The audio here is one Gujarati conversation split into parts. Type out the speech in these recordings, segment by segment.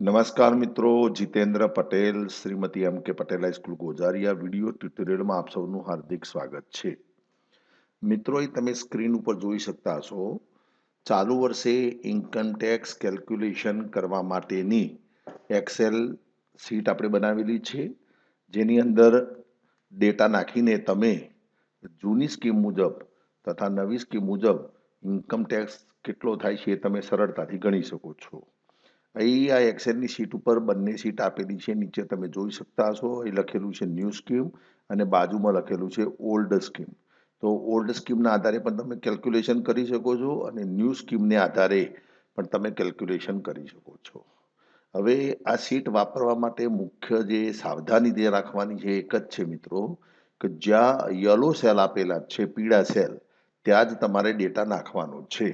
નમસ્કાર મિત્રો, જીતેન્દ્ર પટેલ, શ્રીમતી એમ કે પટેલ હાઈસ્કૂલ ગોઝારિયા વિડીયો ટ્યુટોરિયલમાં આપ સૌનું હાર્દિક સ્વાગત છે. મિત્રો, અહીં તમે સ્ક્રીન ઉપર જોઈ શકતા હશો, ચાલુ વર્ષે ઇન્કમ ટેક્સ કેલ્ક્યુલેશન કરવા માટેની એક્સેલ શીટ આપણે બનાવેલી છે, જેની અંદર ડેટા નાખીને તમે જૂની સ્કીમ મુજબ તથા નવી સ્કીમ મુજબ ઇન્કમ ટેક્સ કેટલો થાય છે એ તમે સરળતાથી ગણી શકો છો. અહીં આ એક્સેલની શીટ ઉપર બંને શીટ આપેલી છે. નીચે તમે જોઈ શકતા હશો, અહીં લખેલું છે ન્યૂ સ્કીમ અને બાજુમાં લખેલું છે ઓલ્ડ સ્કીમ. તો ઓલ્ડ સ્કીમના આધારે પણ તમે કેલ્ક્યુલેશન કરી શકો છો અને ન્યૂ સ્કીમને આધારે પણ તમે કેલ્ક્યુલેશન કરી શકો છો. હવે આ શીટ વાપરવા માટે મુખ્ય જે સાવધાની જે રાખવાની છે એક જ છે મિત્રો, કે જ્યાં યલો સેલ આપેલા છે, પીળા સેલ, ત્યાં જ તમારે ડેટા નાખવાનો છે.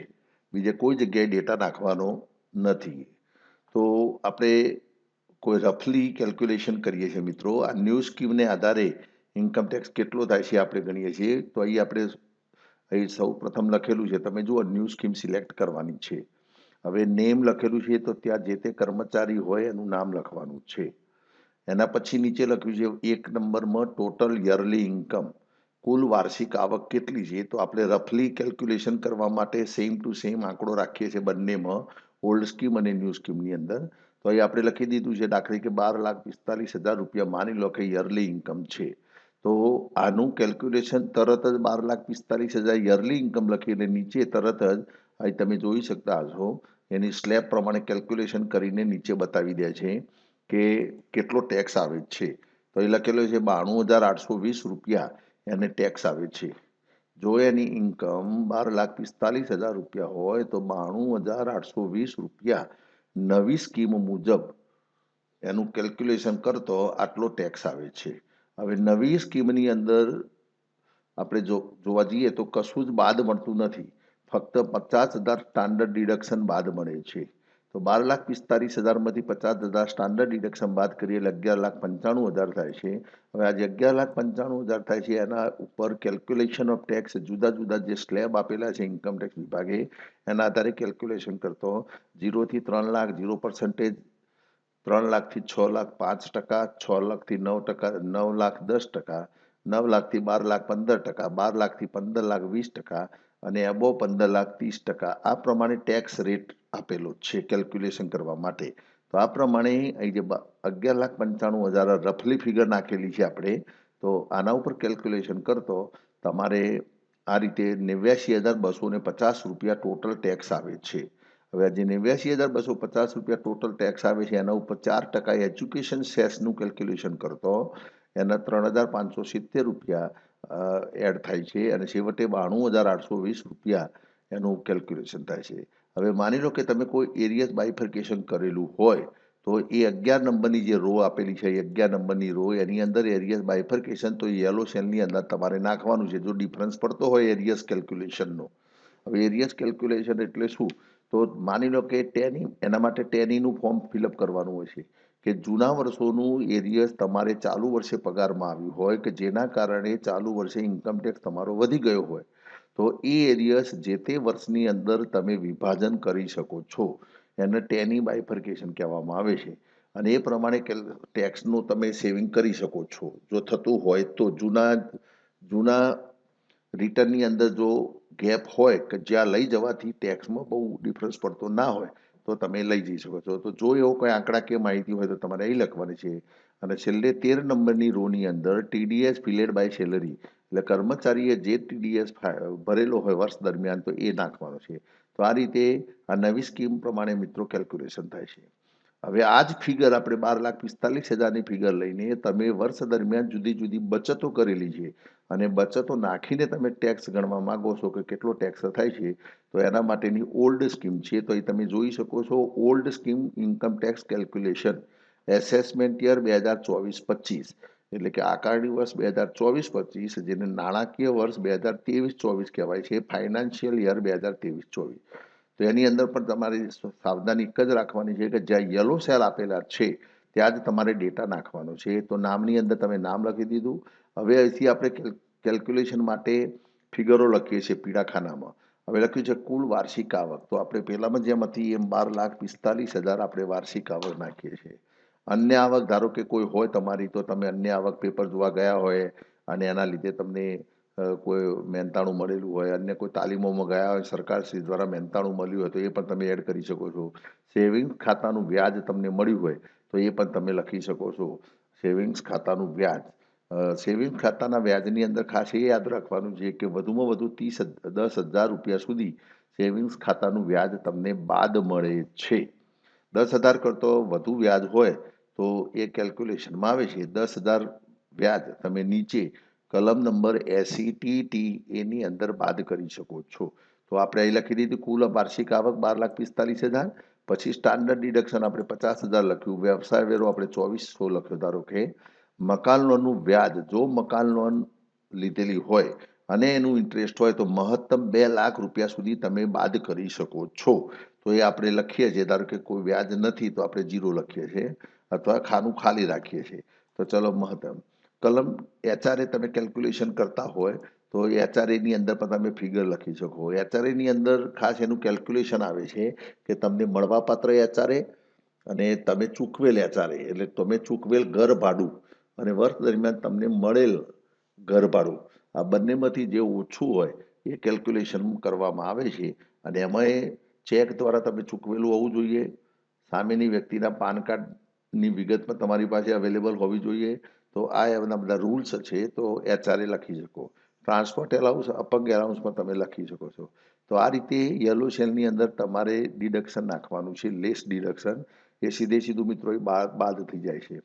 બીજે કોઈ જગ્યાએ ડેટા નાખવાનો નથી. તો આપણે કોઈ રફલી કેલ્ક્યુલેશન કરીએ છીએ મિત્રો. આ ન્યૂ સ્કીમને આધારે ઇન્કમ ટેક્સ કેટલો થાય છે આપણે ગણીએ છીએ. તો અહીં સૌ પ્રથમ લખેલું છે, તમે જુઓ ન્યૂ સ્કીમ સિલેક્ટ કરવાની છે. હવે નેમ લખેલું છે તો ત્યાં જે તે કર્મચારી હોય એનું નામ લખવાનું છે. એના પછી નીચે લખ્યું છે 1 નંબરમાં ટોટલ યરલી ઇન્કમ, કુલ વાર્ષિક આવક કેટલી છે. તો આપણે રફલી કેલ્ક્યુલેશન કરવા માટે સેમ ટુ સેમ આંકડો રાખીએ છીએ બંનેમાં, ઓલ્ડ સ્કીમ અને ન્યૂ સ્કીમની અંદર. તો અહીં આપણે લખી દીધું છે, દાખલા તરીકે 12,45,000 રૂપિયા માની લો કે યરલી ઇન્કમ છે. તો આનું કેલ્ક્યુલેશન તરત જ 12,45,000 યરલી ઇન્કમ લખીને નીચે તરત જ અહીં તમે જોઈ શકતા હશો, એની સ્લેબ પ્રમાણે કેલ્ક્યુલેશન કરીને નીચે બતાવી દે છે કે કેટલો ટેક્સ આવે છે. તો એ લખેલો છે 92,820 રૂપિયા એને ટેક્સ આવે છે. જો એની ઇન્કમ 12,45,000 રૂપિયા હોય તો 92,820 રૂપિયા નવી સ્કીમ મુજબ એનું કેલ્ક્યુલેશન કરતો આટલો ટેક્સ આવે છે. હવે નવી સ્કીમની અંદર આપણે જોવા જઈએ તો કશું જ બાદ મળતું નથી, ફક્ત 50,000 સ્ટાન્ડર્ડ ડિડક્શન બાદ મળે છે. તો 12,45,000માંથી 50,000 સ્ટાન્ડર્ડ ડિડક્શન બાદ કરીએ એટલે 11,95,000 થાય છે. હવે આજે 11,95,000 થાય છે, એના ઉપર કેલ્ક્યુલેશન ઓફ ટેક્સ જુદા જુદા જે સ્લેબ આપેલા છે ઇન્કમ ટેક્સ વિભાગે, એના આધારે કેલ્ક્યુલેશન કરતો 0 થી 3 લાખ 0%, 3 લાખથી 6 લાખ 5%, 6 લાખથી 9%, 9 લાખ 10%, 9 લાખથી 12 લાખ 15%, 12 લાખથી 15 લાખ 20% અને એબો 15 લાખ 30%. આ પ્રમાણે ટેક્સ રેટ આપેલો છે કેલ્ક્યુલેશન કરવા માટે. તો આ પ્રમાણે અહીં જે 11,95,000 રફલી ફિગર નાખેલી છે આપણે, તો આના ઉપર કેલ્ક્યુલેશન કરતો તમારે આ રીતે 89,250 રૂપિયા ટોટલ ટેક્સ આવે છે. હવે આ જે 89,250 રૂપિયા ટોટલ ટેક્સ આવે છે એના ઉપર 4% એજ્યુકેશન સેસનું કેલ્ક્યુલેશન કરતો એના 3,570 રૂપિયા એડ થાય છે અને છેવટે 92,820 રૂપિયા એનું કેલ્ક્યુલેશન થાય છે. હવે માની લો કે તમે કોઈ એરિયસ બાયફર્કેશન કરેલું હોય તો એ 11 નંબરની જે રો આપેલી છે, 11 નંબરની રો, એની અંદર એરિયસ બાયફર્કેશન તો યલો સેલની અંદર તમારે નાખવાનું છે જો ડિફરન્સ પડતો હોય એરિયસ કેલ્ક્યુલેશનનો. હવે એરિયસ કેલ્ક્યુલેશન એટલે શું? તો માની લો કે એના માટે ટેનીનું ફોર્મ ફિલઅપ કરવાનું હોય છે કે જૂના વર્ષોનું એરિયસ તમારે ચાલુ વર્ષે પગારમાં આવ્યું હોય કે જેના કારણે ચાલુ વર્ષે ઇન્કમ ટેક્સ તમારો વધી ગયો હોય, તો એ એરિયસ જે તે વર્ષની અંદર તમે વિભાજન કરી શકો છો. એને ટેની બાયફર્કેશન કહેવામાં આવે છે. અને એ પ્રમાણે ટેક્સનું તમે સેવિંગ કરી શકો છો જો થતું હોય તો. જૂના રિટર્નની અંદર જો ગેપ હોય કે જ્યાં લઈ જવાથી ટેક્સમાં બહુ ડિફરન્સ પડતો ના હોય તો તમે લઈ જઈ શકો છો. તો જો એવો કોઈ આંકડાકીય માહિતી હોય તો તમારે અહીં લખવાની છે. અને છેલ્લે 13 નંબરની રોની અંદર ટીડીએસ ફિલેડ બાય સેલરી, એટલે કર્મચારીએ જે ટીડીએસ ભરેલો હોય વર્ષ દરમિયાન તો એ નાખવાનો છે. તો આ રીતે આ નવી સ્કીમ પ્રમાણે મિત્રો કેલ્ક્યુલેશન થાય છે. હવે આ જ ફિગર આપણે 12,45,000ની ફિગર લઈને તમે વર્ષ દરમિયાન જુદી જુદી બચતો કરેલી છે અને બચતો નાખીને તમે ટેક્સ ગણવા માંગો છો કે કેટલો ટેક્સ થાય છે, તો એના માટેની ઓલ્ડ સ્કીમ છે. તો એ તમે જોઈ શકો છો, old scheme income tax calculation assessment year 2024-25, એટલે કે આકારણી વર્ષ 2024-25, જેને નાણાકીય વર્ષ 2023-24 કહેવાય છે, ફાઇનાન્શિયલ યર 2023-24. તો એની અંદર પણ તમારે સાવધાની એક જ રાખવાની છે કે જ્યાં યલો સેલ આપેલા છે ત્યાં જ તમારે ડેટા નાખવાનો છે. તો નામની અંદર તમે નામ લખી દીધું. હવે અહીંથી આપણે કેલ્ક્યુલેશન માટે ફિગરો લખીએ છીએ પીળા ખાનામાં. હવે લખ્યું છે કુલ વાર્ષિક આવક, તો આપણે પહેલામાં જેમ હતી એમ 12,45,000 આપણે વાર્ષિક આવક નાખીએ છીએ. અન્ય આવક ધારો કે કોઈ હોય તમારી, તો તમે અન્ય આવક પેપર જોવા ગયા હોય અને એના લીધે તમને કોઈ મહેનતાણું મળેલું હોય, અન્ય કોઈ તાલીમોમાં ગયા હોય, સરકારશ્રી દ્વારા મહેનતાણું મળ્યું હોય તો એ પણ તમે એડ કરી શકો છો. સેવિંગ્સ ખાતાનું વ્યાજ તમને મળ્યું હોય તો એ પણ તમે લખી શકો છો. સેવિંગ્સ ખાતાનું વ્યાજ, સેવિંગ્સ ખાતાના વ્યાજની અંદર ખાસ એ યાદ રાખવાનું છે કે વધુમાં વધુ 10,000 રૂપિયા સુધી સેવિંગ્સ ખાતાનું વ્યાજ તમને બાદ મળે છે. 10,000 કરતો વધુ વ્યાજ હોય તો એ કેલ્ક્યુલેશનમાં આવે છે. 10,000 વ્યાજ તમે નીચે કલમ નંબર 80TT એની અંદર બાદ કરી શકો છો. તો આપણે અહીં લખી દીધું કુલ વાર્ષિક આવક 12,45,000, પછી સ્ટાન્ડર્ડ ડિડક્શન આપણે 50,000 લખ્યું, વ્યવસાય વેરો આપણે 2,400 લખ્યો. ધારો કે મકાન લોનનું વ્યાજ, જો મકાન લોન લીધેલી હોય અને એનું ઇન્ટરેસ્ટ હોય તો મહત્તમ 2 લાખ રૂપિયા સુધી તમે બાદ કરી શકો છો. તો એ આપણે લખીએ છીએ. ધારો કે કોઈ વ્યાજ નથી તો આપણે 0 લખીએ છીએ અથવા ખાનું ખાલી રાખીએ છીએ. તો ચલો મહત્તમ કલમ HRA તમે કેલ્ક્યુલેશન કરતા હોય તો HRA ની અંદર પણ તમે ફિગર લખી શકો. HRA ની અંદર ખાસ એનું કેલ્ક્યુલેશન આવે છે કે તમને મળવાપાત્ર HRA અને તમે ચૂકવેલ HRA, એટલે તમે ચૂકવેલ ઘર ભાડું અને વર્ષ દરમિયાન તમને મળેલ ઘર ભાડું, આ બંનેમાંથી જે ઓછું હોય એ કેલ્ક્યુલેશન કરવામાં આવે છે. અને એમાં ચેક દ્વારા તમે ચૂકવેલું હોવું જોઈએ, સામેની વ્યક્તિના પાન કાર્ડની વિગત પણ તમારી પાસે અવેલેબલ હોવી જોઈએ. તો આ એમના બધા રૂલ્સ છે, તો HRA લખી શકો. ટ્રાન્સપોર્ટ એલાઉન્સ, અપંગ એલાઉન્સ પણ તમે લખી શકો છો. તો આ રીતે યલો સેલની અંદર તમારે ડિડક્શન નાખવાનું છે, લેસ ડિડક્શન. એ સીધું મિત્રો એ બાદ થઈ જાય છે.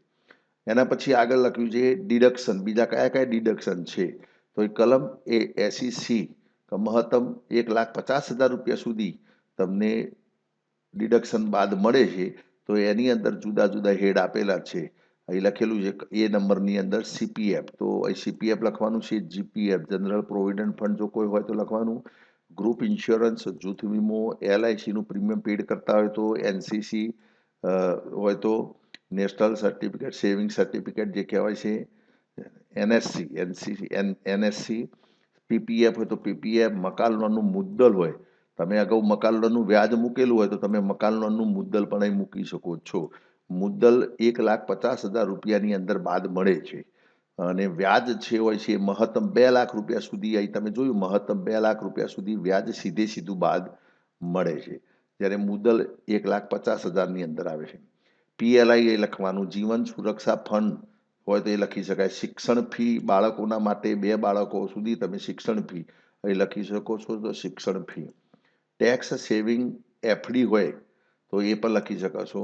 એના પછી આગળ લખ્યું છે ડિડક્શન. બીજા કયા કયા ડિડક્શન છે તો એ કલમ એ 80C મહત્તમ 1,50,000 રૂપિયા સુધી તમને ડિડક્શન બાદ મળે છે. તો એની અંદર જુદા જુદા હેડ આપેલા છે. અહીં લખેલું છે એ નંબરની અંદર CPF, તો અહીં CPF લખવાનું છે. GPF જનરલ પ્રોવિડન્ટ ફંડ જો કોઈ હોય તો લખવાનું. ગ્રુપ ઇન્સ્યોરન્સ, જૂથ વીમો, LIC નું પ્રીમિયમ પેડ કરતા હોય તો NCC હોય તો નેશનલ સર્ટિફિકેટ સેવિંગ સર્ટિફિકેટ જે કહેવાય છે, NSC, PPF હોય તો PPF. મકાન લોનનું મુદ્દલ હોય, તમે અગાઉ મકાન લોનનું વ્યાજ મૂકેલું હોય તો તમે મકાન લોનનું મુદ્દલ પણ અહીં મૂકી શકો છો. મુદ્દલ 1,50,000 રૂપિયાની અંદર બાદ મળે છે અને વ્યાજ છે હોય છે મહત્તમ 2 લાખ રૂપિયા સુધી. અહીં તમે જોયું મહત્તમ 2 લાખ રૂપિયા સુધી વ્યાજ સીધું બાદ મળે છે, જ્યારે મુદ્દલ 1,50,000 ની અંદર આવે છે. PLI એ લખવાનું. જીવન સુરક્ષા ફંડ હોય તો એ લખી શકાય. શિક્ષણ ફી બાળકોના માટે 2 બાળકો સુધી તમે શિક્ષણ ફી અહીં લખી શકો છો, તો શિક્ષણ ફી. ટેક્સ સેવિંગ FD હોય તો એ પણ લખી શકો છો.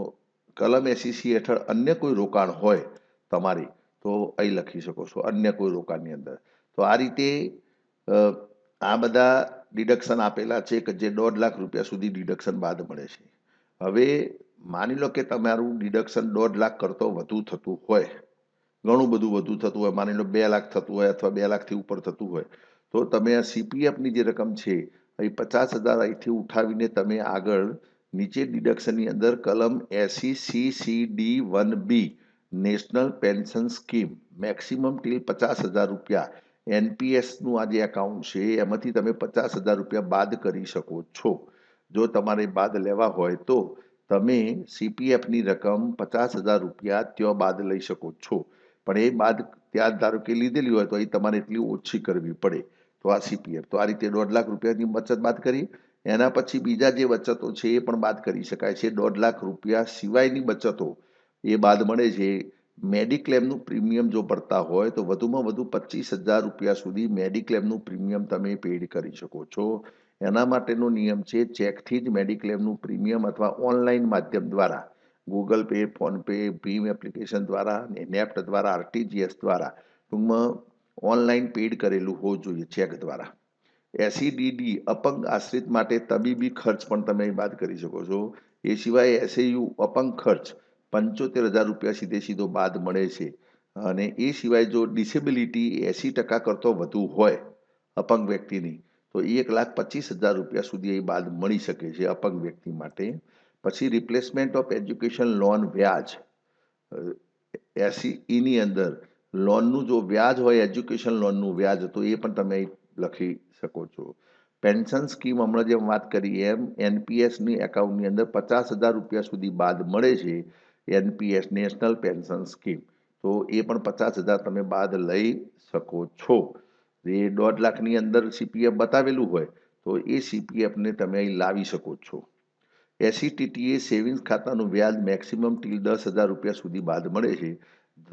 કલમ 80C હેઠળ અન્ય કોઈ રોકાણ હોય તમારી તો અહીં લખી શકો છો, અન્ય કોઈ રોકાણની અંદર. તો આ રીતે આ બધા ડિડક્શન આપેલા છે કે જે 1.5 લાખ રૂપિયા સુધી ડિડક્શન બાદ મળે છે. હવે માની લો કે તમારું ડિડક્શન 1.5 લાખ કરતો વધુ થતું હોય, ઘણું બધું વધુ થતું હોય, માની લો 2 લાખ થતું હોય અથવા 2 લાખથી ઉપર થતું હોય, તો તમે આ CPFની જે રકમ છે અહીં 50,000 અહીંથી ઉઠાવીને તમે આગળ નીચે ડિડક્શનની અંદર કલમ 80C.C.D.1B national pension scheme maximum till 50,000 રૂપિયા NPSનું આ જે એકાઉન્ટ છે એમાંથી તમે 50,000 રૂપિયા બાદ કરી શકો છો. જો તમારે બાદ લેવા હોય તો તમે CPFની રકમ 50,000 રૂપિયા ત્યાં બાદ લઈ શકો છો. પણ એ બાદ ત્યાં ધારો કે લીધેલી હોય તો એ તમારે એટલી ઓછી કરવી પડે. તો આ CPF, તો આ રીતે 1.5 લાખ રૂપિયાની બચત બાદ કરી. એના પછી બીજા જે બચતો છે એ પણ બાદ કરી શકાય છે. 1.5 લાખ રૂપિયા સિવાયની બચતો એ બાદ મળે છે. મેડિક્લેમનું પ્રીમિયમ જો ભરતા હોય તો વધુમાં વધુ 25,000 રૂપિયા સુધી મેડિક્લેમનું પ્રીમિયમ તમે પેડ કરી શકો છો. એના માટેનો નિયમ છે ચેકથી જ મેડિક્લેમનું પ્રીમિયમ અથવા ઓનલાઈન માધ્યમ દ્વારા, ગૂગલ પે, ફોનપે, ભીમ એપ્લિકેશન દ્વારા, નેફ્ટ દ્વારા, RTGS દ્વારા, ટૂંકમાં ઓનલાઈન પેડ કરેલું હોવું જોઈએ ચેક દ્વારા. SEDD અપંગ આશ્રિત માટે તબીબી ખર્ચ પણ તમે બાદ કરી શકો છો. એ સિવાય SAU અપંગ ખર્ચ 75,000 રૂપિયા સીધો બાદ મળે છે. અને એ સિવાય જો ડિસેબિલિટી 80% કરતો વધુ હોય અપંગ વ્યક્તિની તો 1,25,000 રૂપિયા સુધી એ બાદ મળી શકે છે અપંગ વ્યક્તિ માટે. પછી રિપ્લેસમેન્ટ ઓફ એજ્યુકેશન લોન વ્યાજ 80E ની અંદર લોનનું જો વ્યાજ હોય એજ્યુકેશન લોનનું વ્યાજ તો એ પણ તમે લખી શકો છો. પેન્શન સ્કીમ હમણાં જેમ વાત કરી એમ એનપીએસની એકાઉન્ટની અંદર 50,000 રૂપિયા સુધી બાદ મળે છે. એનપીએસ નેશનલ પેન્શન સ્કીમ, તો એ પણ 50,000 તમે બાદ લઈ શકો છો. એ 1.5 લાખની અંદર સીપીએફ બતાવેલું હોય તો એ સીપીએફને તમે અહીં લાવી શકો છો. એસસીટીટીએ સેવિંગ્સ ખાતાનું વ્યાજ મેક્સિમમ ટીલ 10,000 રૂપિયા સુધી બાદ મળે છે.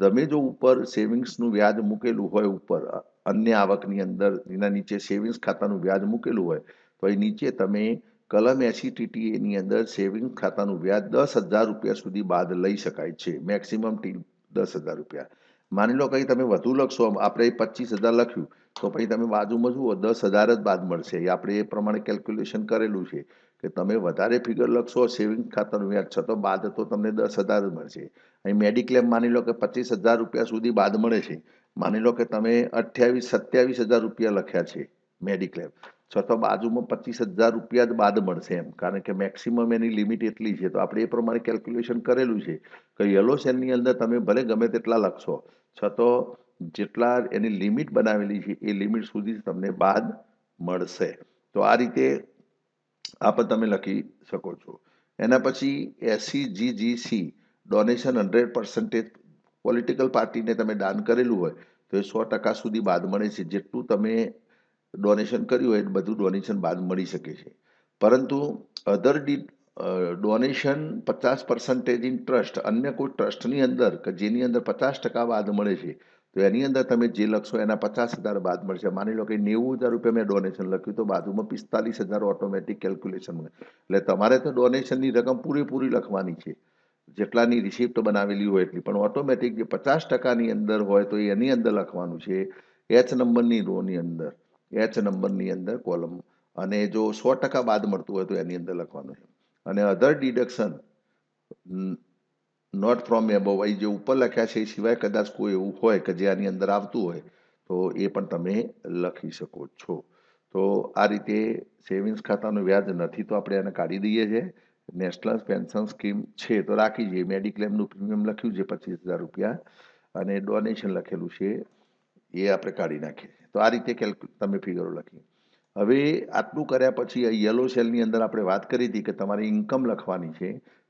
તમે જો ઉપર સેવિંગ્સનું વ્યાજ મૂકેલું હોય, ઉપર અન્ય આવકની અંદર એના નીચે સેવિંગ્સ ખાતાનું વ્યાજ મૂકેલું હોય તો એ નીચે તમે કલમ એસસીટીટીએની અંદર સેવિંગ્સ ખાતાનું વ્યાજ 10,000 રૂપિયા સુધી બાદ લઈ શકાય છે, મેક્સિમમ ટીલ 10,000 રૂપિયા. માની લો કંઈ તમે વધુ લખશો, આપણે 25,000 લખ્યું તો પછી તમે બાજુમાં જુઓ 10,000 જ બાદ મળશે. આપણે એ પ્રમાણે કેલ્ક્યુલેશન કરેલું છે કે તમે વધારે ફિગર લખશો સેવિંગ ખાતાનું વ્યાજ છતાં બાદ તો તમને 10,000 જ મળશે. અહીં મેડિક્લેમ માની લો કે 25,000 રૂપિયા સુધી બાદ મળે છે. માની લો કે તમે 27,000 રૂપિયા લખ્યા છે મેડિક્લેમ, છતાં બાજુમાં 25,000 રૂપિયા જ બાદ મળશે એમ, કારણ કે મેક્સિમમ એની લિમિટ એટલી છે. તો આપણે એ પ્રમાણે કેલ્ક્યુલેશન કરેલું છે કે યલો સેલની અંદર તમે ભલે ગમે તેટલા લખશો છતાં જેટલા એની લિમિટ બનાવેલી છે એ લિમિટ સુધી તમને બાદ મળશે. તો આ રીતે આ પણ તમે લખી શકો છો. એના પછી SCGGC ડોનેશન 100% પોલિટિકલ પાર્ટીને તમે દાન કરેલું હોય તો એ 100% સુધી બાદ મળે છે. જેટલું તમે ડોનેશન કર્યું હોય બધું ડોનેશન બાદ મળી શકે છે. પરંતુ અધર ડોનેશન 50% ઇન ટ્રસ્ટ, અન્ય કોઈ ટ્રસ્ટની અંદર કે જેની અંદર 50% બાદ મળે છે તો એની અંદર તમે જે લખશો એના 50,000 બાદ મળશે. માની લો કે 90,000 રૂપિયા મેં ડોનેશન લખ્યું તો બાજુમાં 45,000 ઓટોમેટિક કેલ્ક્યુલેશન મળે. એટલે તમારે તો ડોનેશનની રકમ પૂરેપૂરી લખવાની છે, જેટલાની રિસિપ્ટ બનાવેલી હોય એટલી, પણ ઓટોમેટિક જે 50%ની અંદર હોય તો એની અંદર લખવાનું છે એચ નંબરની રોની અંદર, એચ નંબરની અંદર કોલમ, અને જો 100% બાદ મળતું હોય તો એની અંદર લખવાનું છે. અને અધર ડિડક્શન નોટ ફ્રોમ એબોવ, અહીં જે ઉપર લખ્યા છે એ સિવાય કદાચ કોઈ એવું હોય કે જે આની અંદર આવતું હોય તો એ પણ તમે લખી શકો છો. તો આ રીતે સેવિંગ્સ ખાતાનું વ્યાજ નથી તો આપણે એને કાઢી દઈએ છીએ. નેશનલ પેન્શન સ્કીમ છે તો રાખી જઈએ. મેડિક્લેમનું પ્રીમિયમ લખ્યું છે 25,000 રૂપિયા અને ડોનેશન લખેલું છે એ આપણે કાઢી નાખીએ છીએ. તો આ રીતે તમે ફિગરો લખી. હવે આટલું કર્યા પછી યલો સેલની અંદર આપણે વાત કરી હતી કે તમારે ઇન્કમ લખવાની છે,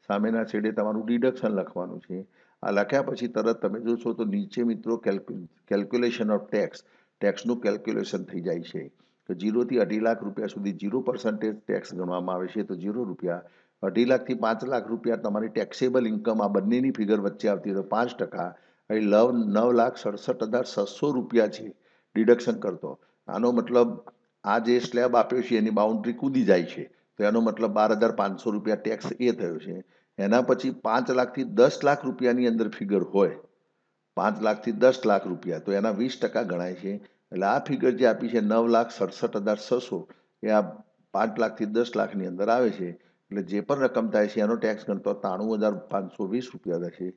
સામેના છેડે તમારું ડિડક્શન લખવાનું છે. આ લખ્યા પછી તરત તમે જોશો તો નીચે મિત્રો કેલ્ક્યુલેશન ઓફ ટેક્સ, ટેક્સનું કેલ્ક્યુલેશન થઈ જાય છે કે 0 થી 2.5 લાખ રૂપિયા સુધી 0% ટેક્સ ગણવામાં આવે છે, તો 0 રૂપિયા. 2.5 લાખથી 5 લાખ રૂપિયા તમારી ટેક્સેબલ ઇન્કમ, આ બંનેની ફિગર વચ્ચે આવતી હોય તો 5%. અહીં 9,67,600 રૂપિયા છે ડિડક્શન કરતો. આનો મતલબ આ જે સ્લેબ આપ્યો છે એની બાઉન્ડ્રી કૂદી જાય છે તો એનો મતલબ 12,500 રૂપિયા ટેક્સ એ થયો છે. એના પછી 5 લાખથી 10 લાખ રૂપિયાની અંદર ફિગર હોય, 5 લાખથી 10 લાખ રૂપિયા તો એના 20% ગણાય છે. એટલે આ ફિગર જે આપી છે 9,67,600 એ આ 5 લાખથી 10 લાખની અંદર આવે છે. એટલે જે પણ રકમ થાય છે એનો ટેક્સ ગણતો 93,520 રૂપિયા થશે.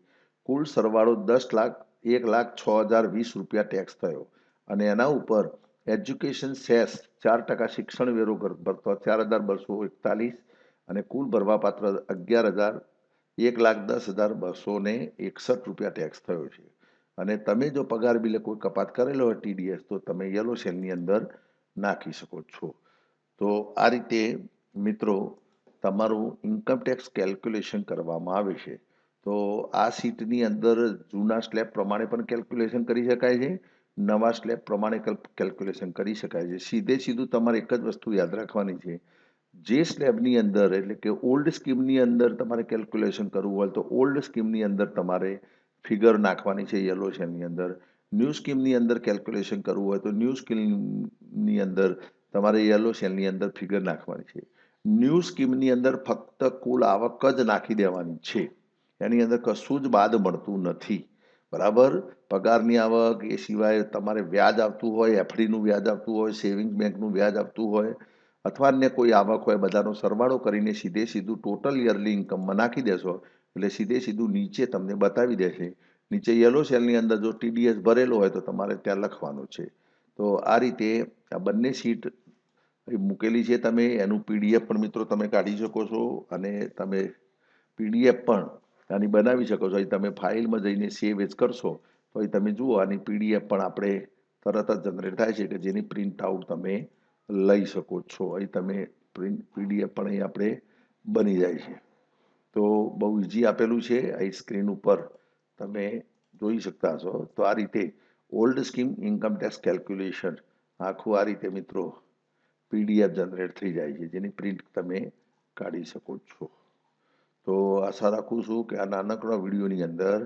કુલ સરવાળો 1,06,020 રૂપિયા ટેક્સ થયો. અને એના ઉપર એજ્યુકેશન સેસ 4% શિક્ષણ વેરો ભરતો 4,241 અને કુલ ભરવાપાત્ર 1,10,61 રૂપિયા ટેક્સ થયો છે. અને તમે જો પગાર બિલે કોઈ કપાત કરેલો હોય ટીડીએસ તો તમે યલો સેલની અંદર નાખી શકો છો. તો આ રીતે મિત્રો તમારું ઇન્કમ ટેક્સ કેલ્ક્યુલેશન કરવામાં આવે છે. તો આ શીટની અંદર જૂના સ્લેબ પ્રમાણે પણ કેલ્ક્યુલેશન કરી શકાય છે, નવા સ્લેબ પ્રમાણે કેલ્ક્યુલેશન કરી શકાય છે. સીધું તમારે એક જ વસ્તુ યાદ રાખવાની છે, જે સ્લેબની અંદર એટલે કે ઓલ્ડ સ્કીમની અંદર તમારે કેલ્ક્યુલેશન કરવું હોય તો ઓલ્ડ સ્કીમની અંદર તમારે ફિગર નાખવાની છે યલો સેલની અંદર. ન્યૂ સ્કીમની અંદર કેલ્ક્યુલેશન કરવું હોય તો ન્યૂ સ્કીમની અંદર તમારે યલો સેલની અંદર ફિગર નાખવાની છે. ન્યૂ સ્કીમની અંદર ફક્ત કુલ આવક જ નાખી દેવાની છે, એની અંદર કશું જ બાદ મળતું નથી. બરાબર, પગારની આવક એ સિવાય તમારે વ્યાજ આવતું હોય, એફડીનું વ્યાજ આવતું હોય, સેવિંગ બેંકનું વ્યાજ આવતું હોય અથવા અન્ય કોઈ આવક હોય, બધાનો સરવાળો કરીને સીધું ટોટલ યરલી ઇન્કમમાં નાખી દેશો એટલે સીધું નીચે તમને બતાવી દેશે. નીચે યલો સેલની અંદર જો ટીડીએસ ભરેલો હોય તો તમારે ત્યાં લખવાનું છે. તો આ રીતે આ બંને શીટ મૂકેલી છે, તમે એનું પીડીએફ પણ મિત્રો તમે કાઢી શકો છો અને તમે પીડીએફ પણ આની બનાવી શકો છો. અહીં તમે ફાઇલમાં જઈને સેવ એજ કરશો તો અહીં તમે જુઓ આની પીડીએફ પણ આપણે તરત જ જનરેટ થાય છે કે જેની પ્રિન્ટ આઉટ તમે લઈ શકો છો. અહીં તમે પ્રિન્ટ PDF પણ અહીં આપણે બની જાય છે. તો બહુ ઇઝી આપેલું છે. અહીં સ્ક્રીન ઉપર તમે જોઈ શકતા હશો. તો આ રીતે old scheme income tax calculation આખું આ રીતે મિત્રો PDF જનરેટ થઈ જાય છે, જેની પ્રિન્ટ તમે કાઢી શકો છો. તો આશા રાખું છું કે આ નાનકડા વિડીયોની અંદર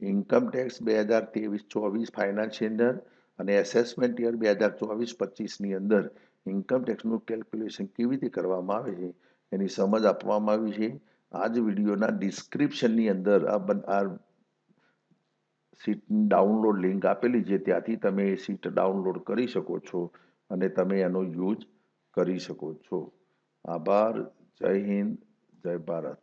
ઇન્કમ ટેક્સ 2023-24 ફાઇનાન્શિયલ યર અને એસેસમેન્ટ યર 2024-25ની અંદર ઇન્કમ ટેક્સનું કેલ્ક્યુલેશન કેવી રીતે કરવામાં આવે છે એની સમજ આપવામાં આવી છે. આ જ વિડીયોના ડિસ્ક્રિપ્શનની અંદર આ શીટની ડાઉનલોડ લિંક આપેલી છે, ત્યાંથી તમે એ શીટ ડાઉનલોડ કરી શકો છો અને તમે એનો યુઝ કરી શકો છો. આભાર. જય હિન્દ, જય ભારત.